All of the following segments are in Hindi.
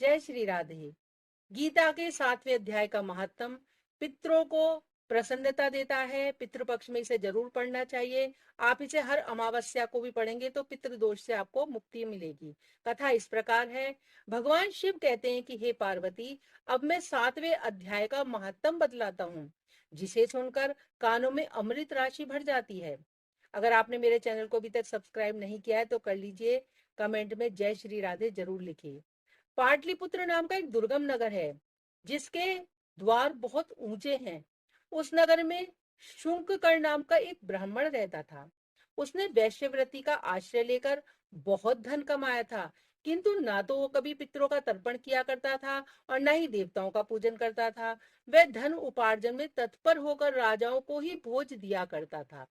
जय श्री राधे। गीता के 7वें अध्याय का महात्म पितरों को प्रसन्नता देता है। पितृपक्ष में इसे जरूर पढ़ना चाहिए। आप इसे हर अमावस्या को भी पढ़ेंगे तो पितृदोष से आपको मुक्ति मिलेगी। कथा इस प्रकार है। भगवान शिव कहते हैं कि हे पार्वती, अब मैं 7वें अध्याय का महात्म बतलाता हूँ, जिसे सुनकर कानों में अमृत राशि भर जाती है। अगर आपने मेरे चैनल को अभी तक सब्सक्राइब नहीं किया है तो कर लीजिए। कमेंट में जय श्री राधे जरूर लिखिए। पाटलिपुत्र नाम का एक दुर्गम नगर है, जिसके द्वार बहुत ऊंचे हैं। उस नगर में शुंककर नाम का एक ब्राह्मण रहता था। उसने वैश्यव्रती का आश्रय लेकर बहुत धन कमाया था, किंतु ना तो वो कभी पितरों का तर्पण किया करता था और न ही देवताओं का पूजन करता था। वह धन उपार्जन में तत्पर होकर राजाओं को ही भोज दिया करता था।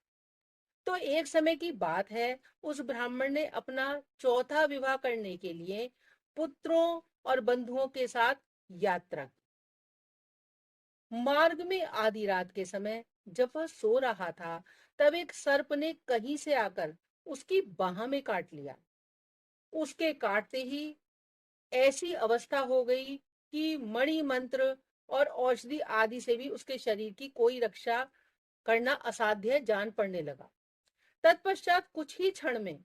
तो एक समय की बात है, उस ब्राह्मण ने अपना चौथा विवाह करने के लिए पुत्रों और बंधुओं के साथ यात्रा की। मार्ग में आधी रात के समय जब वह सो रहा था, तब एक सर्प ने कहीं से आकर उसकी बाह में काट लिया। उसके काटते ही ऐसी अवस्था हो गई कि मणि मंत्र और औषधि आदि से भी उसके शरीर की कोई रक्षा करना असाध्य जान पड़ने लगा। तत्पश्चात कुछ ही क्षण में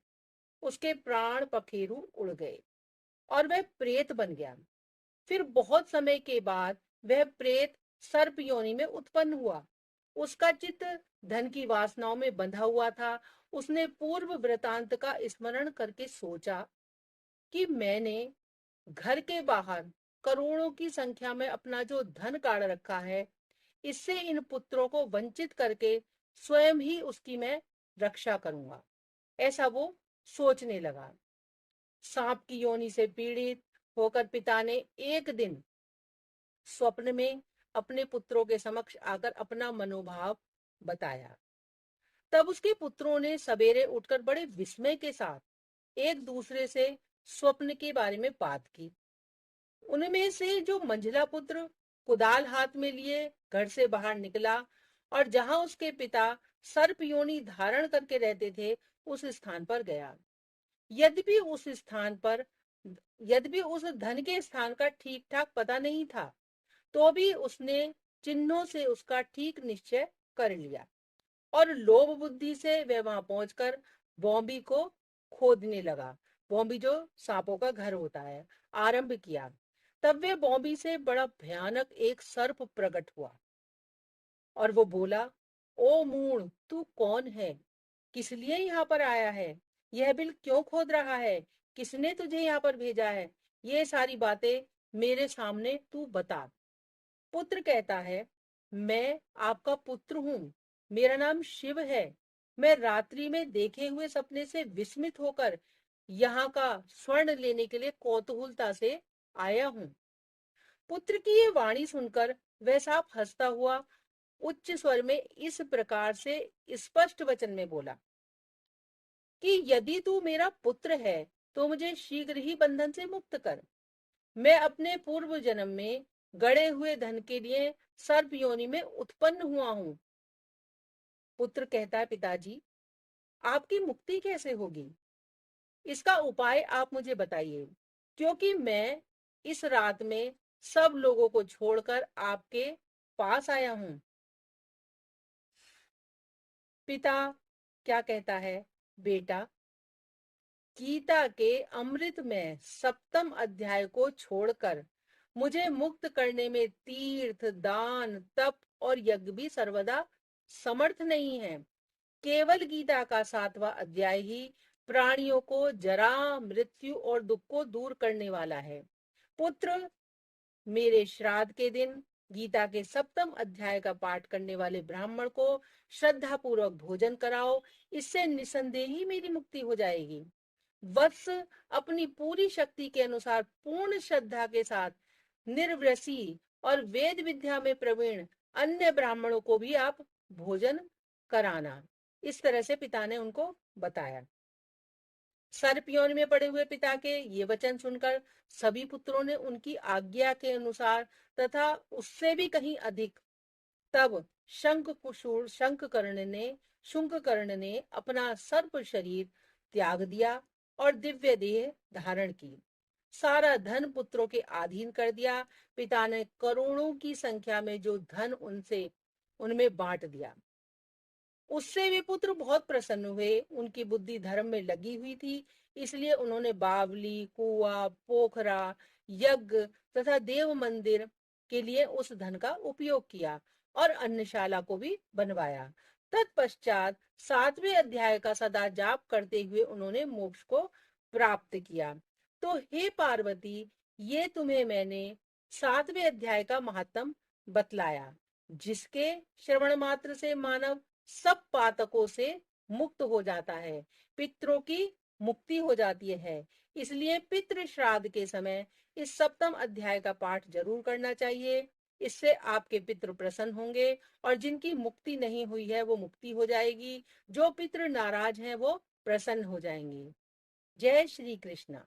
उसके प्राण पखेरु उड़ गए और वह प्रेत बन गया। फिर बहुत समय के बाद वह प्रेत सर्प योनि में उत्पन्न हुआ। उसका चित्त धन की वासनाओं में बंधा हुआ था। उसने पूर्व वृतांत का स्मरण करके सोचा कि मैंने घर के बाहर करोड़ों की संख्या में अपना जो धन गाड़ रखा है, इससे इन पुत्रों को वंचित करके स्वयं ही उसकी मैं रक्षा करूंगा। ऐसा वो सोचने लगा। सांप की योनि से पीड़ित होकर पिता ने एक दिन स्वप्न में अपने पुत्रों के समक्ष आकर अपना मनोभाव बताया। तब उसके पुत्रों ने सवेरे उठकर बड़े विस्मय के साथ एक दूसरे से स्वप्न के बारे में बात की। उनमें से जो मंझला पुत्र कुदाल हाथ में लिए घर से बाहर निकला और जहां उसके पिता सर्प योनि धारण करके रहते थे, उस स्थान पर गया। यद्यपि उस स्थान पर यद्यपि उस धन के स्थान का ठीक ठाक पता नहीं था, तो भी उसने चिन्हों से उसका ठीक निश्चय कर लिया और लोभ बुद्धि से वह वहां पहुंचकर बॉम्बी को खोदने लगा। बॉम्बी जो सांपों का घर होता है, आरंभ किया। तब वे बॉम्बी से बड़ा भयानक एक सर्प प्रकट हुआ और वो बोला, ओ मूण, तू कौन है? किस लिए यहाँ पर आया है? यह बिल क्यों खोद रहा है? किसने तुझे यहाँ पर भेजा है? ये सारी बातें मेरे सामने तू बता। पुत्र कहता है, मैं आपका पुत्र हूँ, मेरा नाम शिव है। मैं रात्रि में देखे हुए सपने से विस्मित होकर यहाँ का स्वर्ण लेने के लिए कौतूहलता से आया हूँ। पुत्र की ये वाणी सुनकर वह सांप हंसता हुआ उच्च स्वर में इस प्रकार से स्पष्ट वचन में बोला कि यदि तू मेरा पुत्र है तो मुझे शीघ्र ही बंधन से मुक्त कर। मैं अपने पूर्व जन्म में गड़े हुए धन के लिए सर्प योनि में उत्पन्न हुआ हूँ। पुत्र कहता है, पिताजी, आपकी मुक्ति कैसे होगी? इसका उपाय आप मुझे बताइए, क्योंकि मैं इस रात में सब लोगों को छोड़कर आपके पास आया हूँ। पिता क्या कहता है, बेटा, गीता के अमृत में 7वें अध्याय को छोड़कर मुझे मुक्त करने में तीर्थ, दान, तप और यज्ञ भी सर्वदा समर्थ नहीं है। केवल गीता का 7वां अध्याय ही प्राणियों को जरा, मृत्यु और दुख को दूर करने वाला है। पुत्र, मेरे श्राद्ध के दिन गीता के 7वें अध्याय का पाठ करने वाले ब्राह्मण को श्रद्धा पूर्वक भोजन कराओ। इससे निसंदेह ही मेरी मुक्ति हो जाएगी। वत्स, अपनी पूरी शक्ति के अनुसार पूर्ण श्रद्धा के साथ निर्वृषि और वेद विद्या में प्रवीण अन्य ब्राह्मणों को भी आप भोजन कराना। इस तरह से पिता ने उनको बताया। सर्प योनि में पड़े हुए पिता के ये वचन सुनकर सभी पुत्रों ने उनकी आज्ञा के अनुसार तथा उससे भी कहीं अधिक तब शुंककर्ण ने अपना सर्प शरीर त्याग दिया और दिव्य देह धारण की। सारा धन पुत्रों के अधीन कर दिया। पिता ने करोड़ों की संख्या में जो धन उनमें बांट दिया। उससे वे पुत्र बहुत प्रसन्न हुए। उनकी बुद्धि धर्म में लगी हुई थी, इसलिए उन्होंने बावली, कुआं, पोखरा, यज्ञ तथा देव मंदिर के लिए उस धन का उपयोग किया और अन्नशाला को भी बनवाया। तत्पश्चात 7वें अध्याय का सदा जाप करते हुए उन्होंने मोक्ष को प्राप्त किया। तो हे पार्वती, ये तुम्हें मैंने 7वें अध्याय का महात्म बतलाया, जिसके श्रवण मात्र से मानव सब पातकों से मुक्त हो जाता है, पितरों की मुक्ति हो जाती है। इसलिए पितृ श्राद्ध के समय इस 7वें अध्याय का पाठ जरूर करना चाहिए। इससे आपके पितृ प्रसन्न होंगे और जिनकी मुक्ति नहीं हुई है वो मुक्ति हो जाएगी। जो पितृ नाराज हैं वो प्रसन्न हो जाएंगे। जय श्री कृष्ण।